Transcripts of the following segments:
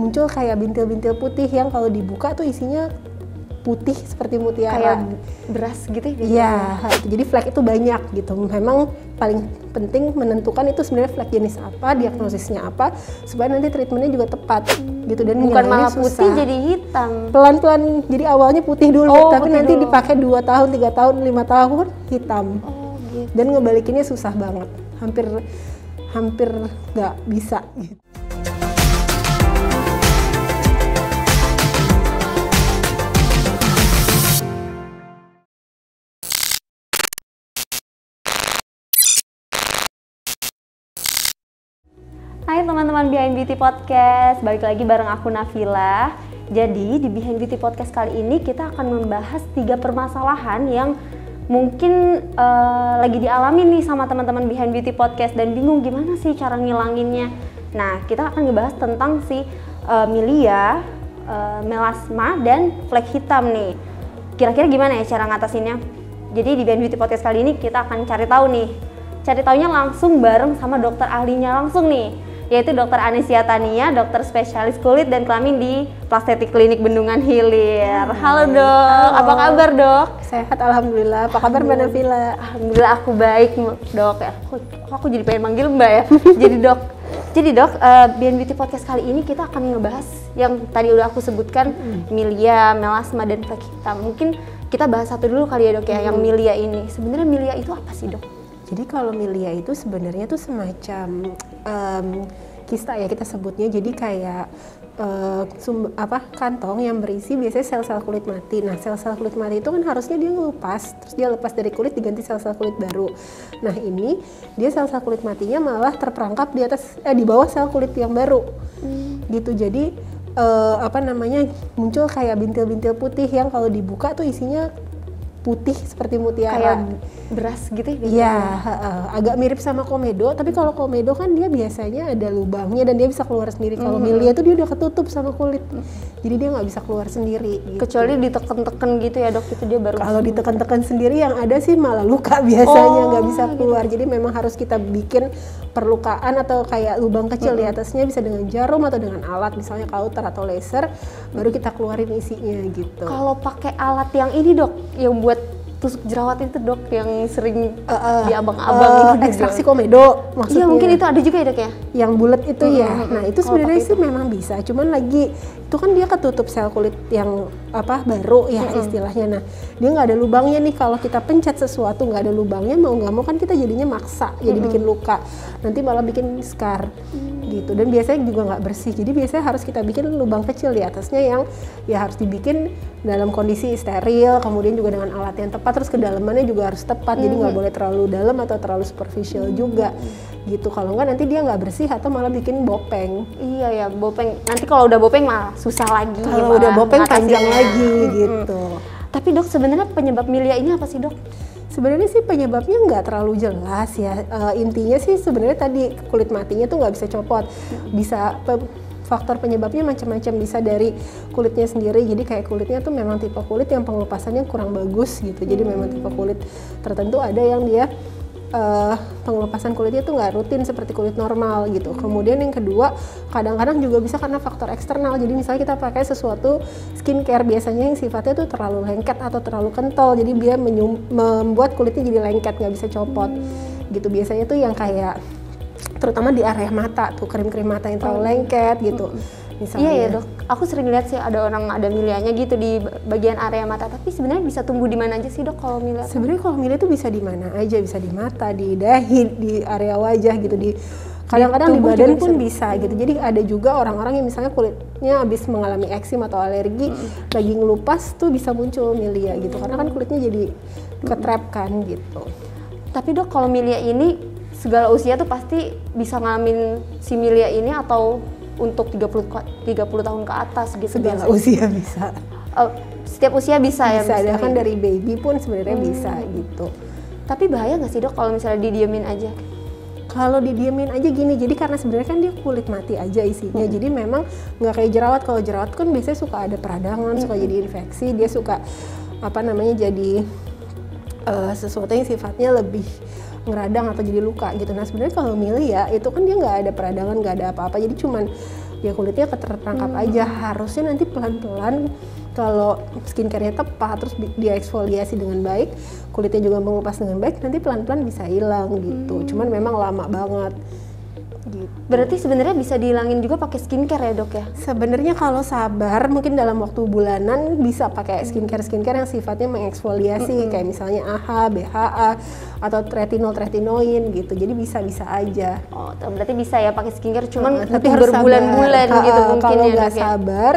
muncul kayak bintil-bintil putih yang kalau dibuka tuh isinya putih seperti mutiara. Kayak beras gitu ya? Iya, jadi flek itu banyak gitu. Memang paling penting menentukan itu sebenarnya flek jenis apa, diagnosisnya apa, supaya nanti treatmentnya juga tepat gitu. Dan bukan malah susah. putih jadi hitam. Pelan-pelan, jadi awalnya putih dulu, tapi putih nanti dulu. dipakai 2 tahun, 3 tahun, 5 tahun hitam. Oh gitu. Dan ngebalikinnya susah banget, hampir nggak bisa gitu. Hai teman-teman Behind Beauty Podcast, balik lagi bareng aku Nafila. Jadi di Behind Beauty Podcast kali ini kita akan membahas 3 permasalahan yang mungkin lagi dialami nih sama teman-teman Behind Beauty Podcast dan bingung gimana sih cara ngilanginnya. Nah, kita akan ngebahas tentang si milia, melasma, dan flek hitam nih. Kira-kira gimana ya cara ngatasinnya? Jadi di Behind Beauty Podcast kali ini kita akan cari tahu nih. Cari taunya langsung bareng sama dokter ahlinya langsung nih, yaitu Dr. Anesia Tania, dokter spesialis kulit dan kelamin di Plastetik Klinik Bendungan Hilir. Halo Dok, apa kabar Dok? Sehat alhamdulillah. Apa kabar Mbak Nafila? Alhamdulillah aku baik Dok. Aku jadi pengen manggil Mbak ya. Jadi Dok, Behind Beauty Podcast kali ini kita akan ngebahas yang tadi udah aku sebutkan, milia, melasma, dan flek hitam. Mungkin kita bahas satu dulu kali ya Dok ya, yang milia ini. Sebenarnya milia itu apa sih Dok? Jadi kalau milia itu sebenarnya tuh semacam kista ya kita sebutnya. Jadi kayak kantong yang berisi biasanya sel-sel kulit mati. Nah, sel-sel kulit mati itu kan harusnya dia lepas, terus dia lepas dari kulit diganti sel-sel kulit baru. Nah, ini dia sel-sel kulit matinya malah terperangkap di bawah sel kulit yang baru. Gitu. Jadi muncul kayak bintil-bintil putih yang kalau dibuka tuh isinya putih seperti mutiara. Kayak beras gitu ya? Iya, agak mirip sama komedo, tapi kalau komedo kan dia biasanya ada lubangnya dan dia bisa keluar sendiri. Kalau milia tuh dia udah ketutup sama kulit, jadi dia nggak bisa keluar sendiri. Gitu. Kecuali ditekan-tekan gitu ya Dok, itu dia baru. Kalau ditekan-tekan sendiri yang ada sih malah luka biasanya, nggak bisa keluar. Jadi memang harus kita bikin perlukaan atau kayak lubang kecil di atasnya, bisa dengan jarum atau dengan alat misalnya kauter atau laser, baru kita keluarin isinya gitu. Kalau pakai alat yang ini Dok, yang buat tusuk jerawat itu Dok, yang sering di abang-abang itu ekstraksi komedo maksudnya. Iya mungkin itu ada juga ya Dok ya? Yang bulat itu ya. Nah itu sebenarnya sih memang bisa, cuman lagi itu kan dia ketutup sel kulit yang baru ya istilahnya. Nah dia nggak ada lubangnya nih, kalau kita pencet sesuatu nggak ada lubangnya, mau nggak mau kan kita jadinya maksa, jadi bikin luka, nanti malah bikin scar gitu. Dan biasanya juga nggak bersih, jadi biasanya harus kita bikin lubang kecil di atasnya yang ya harus dibikin dalam kondisi steril, kemudian juga dengan alat yang tepat, terus kedalamannya juga harus tepat, jadi nggak boleh terlalu dalam atau terlalu superficial juga gitu. Kalau nggak nanti dia nggak bersih atau malah bikin bopeng. Iya ya, bopeng. Nanti kalau udah bopeng malah susah lagi. Kalau udah bopeng panjang lagi gitu. Tapi Dok, sebenarnya penyebab milia ini apa sih Dok? Sebenarnya sih penyebabnya nggak terlalu jelas ya. Intinya sih sebenarnya tadi kulit matinya tuh nggak bisa copot. Bisa faktor penyebabnya macam-macam, bisa dari kulitnya sendiri. Jadi kayak kulitnya tuh memang tipe kulit yang pengelupasannya kurang bagus gitu. Jadi memang tipe kulit tertentu ada yang dia pengelupasan kulitnya tuh nggak rutin seperti kulit normal gitu. Kemudian yang kedua, kadang-kadang juga bisa karena faktor eksternal. Jadi misalnya kita pakai sesuatu skincare biasanya yang sifatnya tuh terlalu lengket atau terlalu kental, jadi dia membuat kulitnya jadi lengket, nggak bisa copot gitu. Biasanya tuh yang kayak terutama di area mata tuh, krim-krim mata yang terlalu lengket gitu. Misalnya. Iya ya Dok, aku sering lihat sih ada milianya gitu di bagian area mata. Tapi sebenarnya bisa tumbuh di mana aja sih Dok kalau milia? Sebenarnya kalau milia itu bisa di mana aja, bisa di mata, di dahi, di area wajah gitu, kadang-kadang di badan pun bisa gitu. Jadi ada juga orang-orang yang misalnya kulitnya habis mengalami eksim atau alergi, lagi ngelupas tuh bisa muncul milia gitu, karena kan kulitnya jadi ketrap kan gitu. Tapi Dok, kalau milia ini segala usia tuh pasti bisa ngalamin si milia ini atau untuk 30 tahun ke atas gitu? Segala usia bisa. Setiap usia bisa ya? Bisa, ada kan dari baby pun sebenarnya bisa gitu. Tapi bahaya nggak sih Dok kalau misalnya didiemin aja? Kalau didiemin aja gini, jadi karena sebenarnya kan dia kulit mati aja isinya, jadi memang nggak kayak jerawat. Kalau jerawat kan biasanya suka ada peradangan, suka jadi infeksi, dia suka jadi sesuatu yang sifatnya lebih ngeradang atau jadi luka gitu. Nah sebenarnya kalau milia itu kan dia nggak ada peradangan, nggak ada apa-apa, jadi cuman ya kulitnya terperangkap aja. Harusnya nanti pelan-pelan kalau skincare-nya tepat terus dia eksfoliasi dengan baik, kulitnya juga mengupas dengan baik, nanti pelan-pelan bisa hilang gitu. Cuman memang lama banget gitu. Berarti sebenarnya bisa dihilangin juga pakai skincare ya dok ya? Sebenarnya kalau sabar mungkin dalam waktu bulanan bisa pakai skincare yang sifatnya mengeksfoliasi kayak misalnya AHA, BHA atau retinoin gitu. Jadi bisa-bisa aja. Oh, berarti bisa ya pakai skincare, cuman tapi harus berbulan-bulan gitu mungkin kalau ya nggak dok ya? sabar,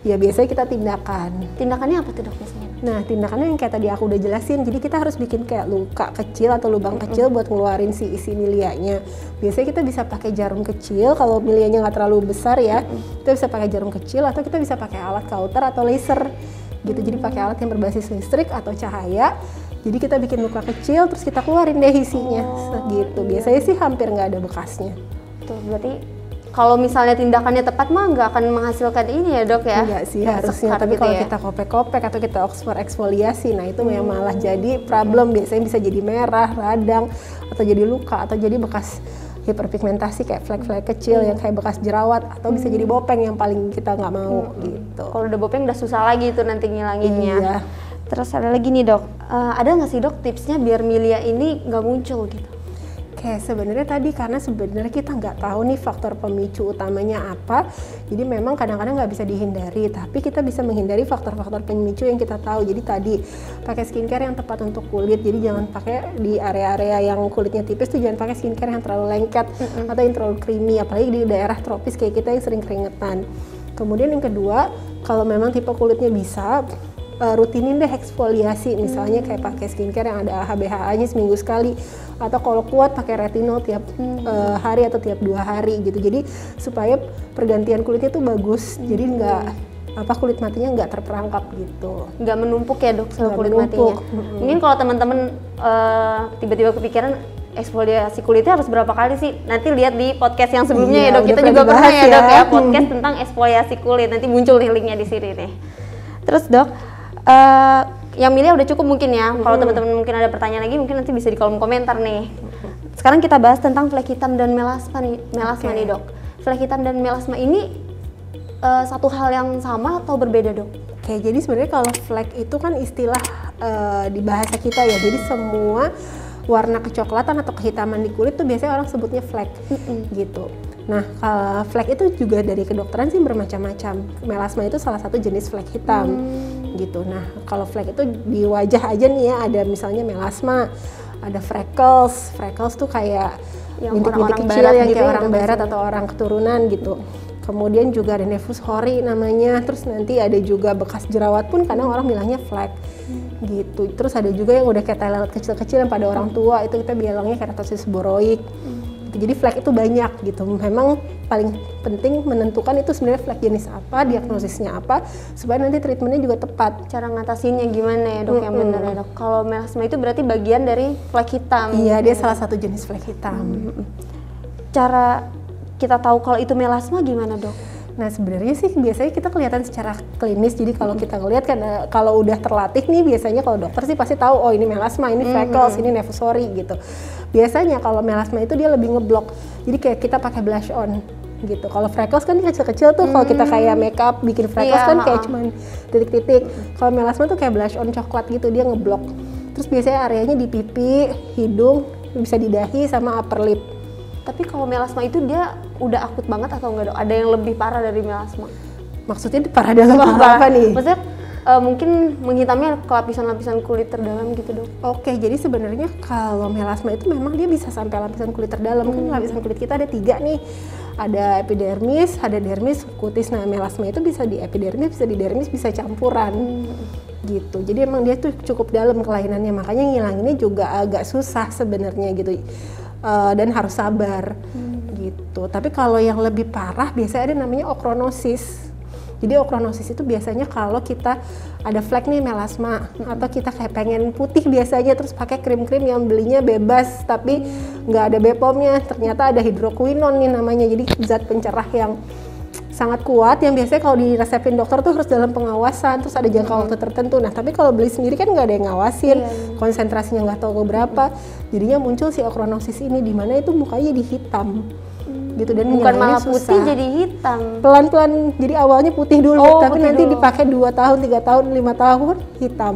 ya biasanya kita tindakan. Tindakannya apa tuh dok biasanya? Nah, tindakannya yang kayak tadi aku udah jelasin. Jadi kita harus bikin kayak luka kecil atau lubang kecil buat ngeluarin si isi milianya. Biasanya kita bisa pakai jarum kecil kalau milianya nggak terlalu besar ya. Kita bisa pakai jarum kecil atau kita bisa pakai alat kauter atau laser gitu. Jadi pakai alat yang berbasis listrik atau cahaya. Jadi kita bikin luka kecil terus kita keluarin deh isinya gitu. Biasanya sih hampir nggak ada bekasnya. Tuh berarti kalau misalnya tindakannya tepat mah nggak akan menghasilkan ini ya dok ya? Enggak sih harusnya, tapi gitu kalau ya? kita kopek-kopek atau kita eksfoliasi, nah itu yang malah jadi problem. Biasanya bisa jadi merah, radang, atau jadi luka, atau jadi bekas hiperpigmentasi kayak flek-flek kecil yang kayak bekas jerawat, atau bisa jadi bopeng yang paling kita nggak mau gitu. Kalau udah bopeng udah susah lagi tuh nanti ngilanginnya. Iya. Terus ada lagi nih dok, ada nggak sih dok tipsnya biar milia ini nggak muncul gitu? Oke, sebenarnya tadi karena sebenarnya kita nggak tahu nih faktor pemicu utamanya apa, jadi memang kadang-kadang nggak bisa dihindari, tapi kita bisa menghindari faktor-faktor pemicu yang kita tahu. Jadi tadi pakai skincare yang tepat untuk kulit, jadi jangan pakai di area-area yang kulitnya tipis tuh jangan pakai skincare yang terlalu lengket atau yang terlalu creamy, apalagi di daerah tropis kayak kita yang sering keringetan. Kemudian yang kedua, kalau memang tipe kulitnya bisa rutinin deh eksfoliasi, misalnya kayak pakai skincare yang ada AHA BHA-nya seminggu sekali, atau kalau kuat pakai retinol tiap hari atau tiap 2 hari gitu. Jadi supaya pergantian kulitnya tuh bagus, jadi nggak kulit matinya nggak terperangkap gitu. Nggak menumpuk ya dok sama kulit menumpuk. matinya. Mungkin kalau teman-teman tiba-tiba kepikiran eksfoliasi kulitnya harus berapa kali sih? Nanti lihat di podcast yang sebelumnya ya dok. Kita juga pernah ya dok ya podcast tentang eksfoliasi kulit. Nanti muncul nih linknya di sini nih. Terus dok, yang Milia udah cukup mungkin ya. Kalau teman-teman mungkin ada pertanyaan lagi, mungkin nanti bisa di kolom komentar nih. Sekarang kita bahas tentang flek hitam dan melasma nih dok. Flek hitam dan melasma ini satu hal yang sama atau berbeda dok? Oke, jadi sebenarnya kalau flek itu kan istilah di bahasa kita ya. Jadi semua warna kecoklatan atau kehitaman di kulit tuh biasanya orang sebutnya flek gitu. Nah, flek itu juga dari kedokteran sih bermacam-macam. Melasma itu salah satu jenis flek hitam gitu. Nah, kalau flek itu di wajah aja nih ya, ada misalnya melasma, ada freckles. Freckles tuh kayak bintik-bintik kecil yang kayak orang barat atau orang keturunan gitu. Kemudian juga ada nevus hori namanya. Terus nanti ada juga bekas jerawat pun kadang orang bilangnya flek gitu. Terus ada juga yang udah kayak lalat kecil-kecil yang pada orang tua, itu kita bilangnya keratosis seboroik. Jadi flek itu banyak gitu. Memang paling penting menentukan itu sebenarnya flek jenis apa, diagnosisnya apa, supaya nanti treatmentnya juga tepat. Cara ngatasinnya gimana ya dok yang benar ya dok? Kalau melasma itu berarti bagian dari flek hitam. Iya, dia salah satu jenis flek hitam. Cara kita tahu kalau itu melasma gimana dok? Nah sebenarnya sih biasanya kita kelihatan secara klinis. Jadi kalau kita ngelihat kan kalau udah terlatih nih biasanya kalau dokter sih pasti tahu oh ini melasma, ini freckles, ini nevus hori gitu. Biasanya kalau melasma itu dia lebih ngeblok. Jadi kayak kita pakai blush on gitu. Kalau freckles kan kecil-kecil tuh kalau kita kayak makeup bikin freckles kan kayak cuman titik-titik. Kalau melasma tuh kayak blush on coklat gitu, dia ngeblok. Terus biasanya areanya di pipi, hidung, bisa di dahi sama upper lip. Tapi kalau melasma itu dia udah akut banget atau enggak dok? Ada yang lebih parah dari melasma? Maksudnya parah dalam apa nih? Maksudnya mungkin menghitamnya ke lapisan-lapisan kulit terdalam gitu dok? Oke, jadi sebenarnya kalau melasma itu memang dia bisa sampai lapisan kulit terdalam. Kan lapisan kulit kita ada 3 nih. Ada epidermis, ada dermis, kutis. Nah melasma itu bisa di epidermis, bisa di dermis, bisa campuran gitu. Jadi emang dia tuh cukup dalam kelainannya. Makanya ngilanginnya juga agak susah sebenarnya gitu. Dan harus sabar gitu. Tapi kalau yang lebih parah biasanya ada namanya okronosis. Jadi okronosis itu biasanya kalau kita ada flek nih melasma atau kita kayak pengen putih biasanya terus pakai krim-krim yang belinya bebas tapi nggak ada BPOM-nya, ternyata ada hidroquinon nih namanya. Jadi zat pencerah yang sangat kuat yang biasanya kalau diresepin dokter tuh harus dalam pengawasan, terus ada jangka waktu tertentu. Nah tapi kalau beli sendiri kan nggak ada yang ngawasin, konsentrasinya nggak tahu berapa, jadinya muncul si okronosis ini di mana itu mukanya jadi hitam gitu, dan bukan malah susah. putih jadi hitam. Pelan-pelan, jadi awalnya putih dulu, tapi putih nanti dulu. dipakai 2 tahun, 3 tahun, 5 tahun hitam.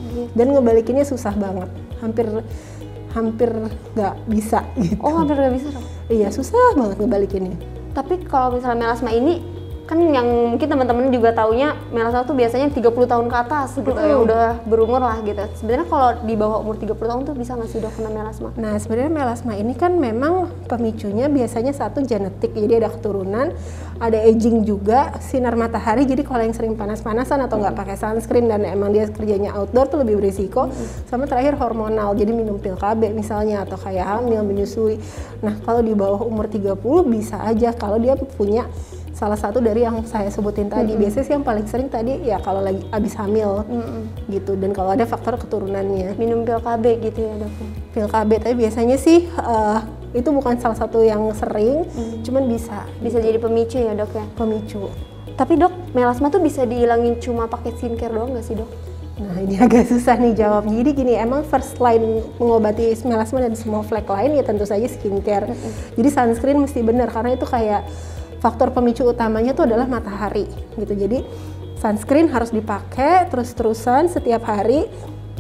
Gitu. Dan ngebalikinnya susah banget, hampir nggak bisa gitu. Hampir nggak bisa dong. Iya, susah banget ngebalikinnya. Tapi kalau misalnya melasma ini kan yang mungkin teman-teman juga taunya melasma tuh biasanya 30 tahun ke atas gitu, yang udah berumur lah gitu. Sebenarnya kalau di bawah umur 30 tahun tuh bisa nggak sih dok kena melasma? Nah, sebenarnya melasma ini kan memang pemicunya biasanya satu genetik, jadi ada keturunan, ada aging juga, sinar matahari. Jadi kalau yang sering panas-panasan atau nggak pakai sunscreen dan emang dia kerjanya outdoor tuh lebih berisiko. Sama terakhir hormonal, jadi minum pil KB misalnya atau kayak hamil, menyusui. Nah, kalau di bawah umur 30 bisa aja kalau dia punya salah satu dari yang saya sebutin tadi. Biasanya sih yang paling sering tadi ya kalau lagi abis hamil gitu, dan kalau ada faktor keturunannya. Minum pil KB gitu ya dok? Pil KB, tapi biasanya sih itu bukan salah satu yang sering, cuman bisa jadi pemicu ya dok ya? Pemicu. Tapi dok, melasma tuh bisa dihilangin cuma pakai skincare doang nggak sih dok? Nah, ini agak susah nih jawabnya. Jadi gini, emang first line mengobati melasma dan semua flek lain ya tentu saja skincare. Jadi sunscreen mesti benar, karena itu kayak faktor pemicu utamanya itu adalah matahari gitu. Jadi sunscreen harus dipakai terus-terusan setiap hari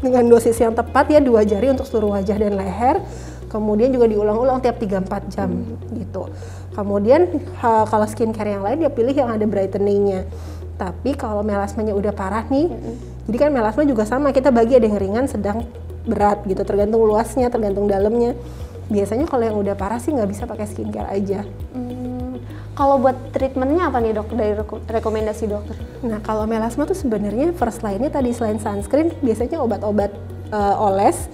dengan dosis yang tepat ya, 2 jari untuk seluruh wajah dan leher. Kemudian juga diulang-ulang tiap 3-4 jam gitu. Kemudian kalau skincare yang lain dia pilih yang ada brightening-nya. Tapi kalau melasmanya udah parah nih, jadi kan melasma juga sama, kita bagi ada yang ringan, sedang, berat gitu, tergantung luasnya, tergantung dalamnya. Biasanya kalau yang udah parah sih nggak bisa pakai skincare aja. Kalau buat treatmentnya apa nih dok dari rekomendasi dokter? Nah, kalau melasma tuh sebenarnya first line-nya tadi selain sunscreen biasanya obat-obat oles.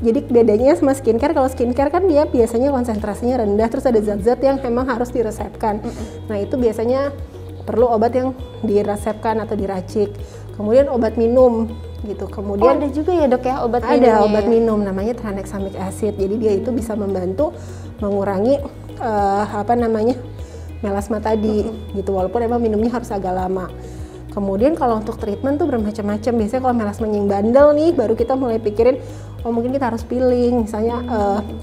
Jadi bedanya sama skincare, kalau skincare kan dia biasanya konsentrasinya rendah, terus ada zat-zat yang memang harus diresepkan. Nah, itu biasanya perlu obat yang diresepkan atau diracik. Kemudian obat minum gitu. Kemudian ada juga ya dok ya obat minum? Ada obat minum namanya tranexamic acid. Jadi dia itu bisa membantu mengurangi melasma tadi gitu, walaupun emang minumnya harus agak lama. Kemudian kalau untuk treatment tuh bermacam-macam. Biasanya kalau melasma yang bandel nih, baru kita mulai pikirin mungkin kita harus peeling, misalnya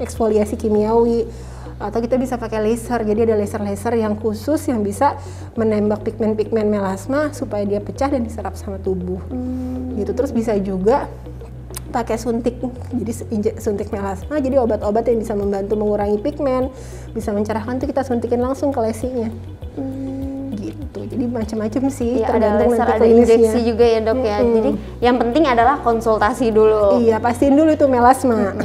eksfoliasi kimiawi, atau kita bisa pakai laser. Jadi ada laser-laser yang khusus yang bisa menembak pigmen-pigmen melasma supaya dia pecah dan diserap sama tubuh gitu. Terus bisa juga pakai suntik, jadi suntik melasma, jadi obat-obat yang bisa membantu mengurangi pigmen, bisa mencerahkan, tuh kita suntikin langsung ke lesinya. Gitu, jadi macam-macam sih, ya, tergantung ada laser, nanti ada klinisnya. injeksi juga ya dok ya. Jadi yang penting adalah konsultasi dulu. Iya, pastiin dulu itu melasma.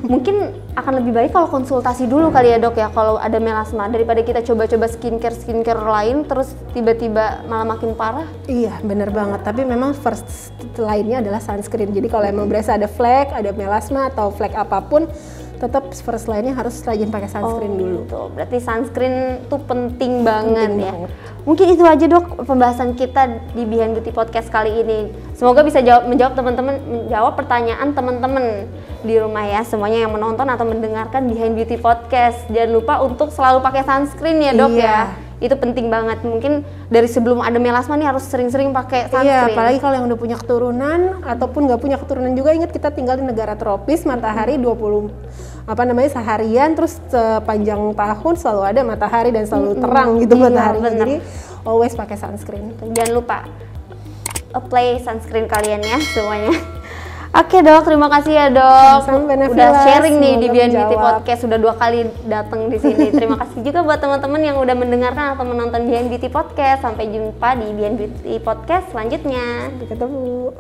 Mungkin akan lebih baik kalau konsultasi dulu kali ya dok ya, kalau ada melasma, daripada kita coba-coba skincare lain terus tiba-tiba malah makin parah. Iya, bener banget. Tapi memang first line-nya adalah sunscreen. Jadi kalau emang berasa ada flek, ada melasma atau flek apapun, tetap first line-nya harus rajin pakai sunscreen dulu. Tuh, berarti sunscreen tuh penting banget ya. Banget. Mungkin itu aja dok pembahasan kita di Behind Beauty Podcast kali ini. Semoga bisa menjawab pertanyaan teman-teman di rumah ya, semuanya yang menonton atau mendengarkan Behind Beauty Podcast. Jangan lupa untuk selalu pakai sunscreen ya dok ya. Itu penting banget. Mungkin dari sebelum ada melasma nih harus sering-sering pakai sunscreen. Iya, apalagi kalau yang udah punya keturunan ataupun nggak punya keturunan juga. Ingat kita tinggal di negara tropis, matahari 20 seharian, terus sepanjang tahun selalu ada matahari dan selalu terang gitu mataharinya. Jadi always pakai sunscreen. Jangan lupa apply sunscreen kalian ya semuanya. Oke dok, terima kasih ya dok. Udah sharing nih di Behind Beauty Podcast, sudah 2 kali datang di sini. Terima kasih juga buat teman-teman yang udah mendengarkan atau menonton Behind Beauty Podcast. Sampai jumpa di Behind Beauty Podcast selanjutnya. Sampai ketemu.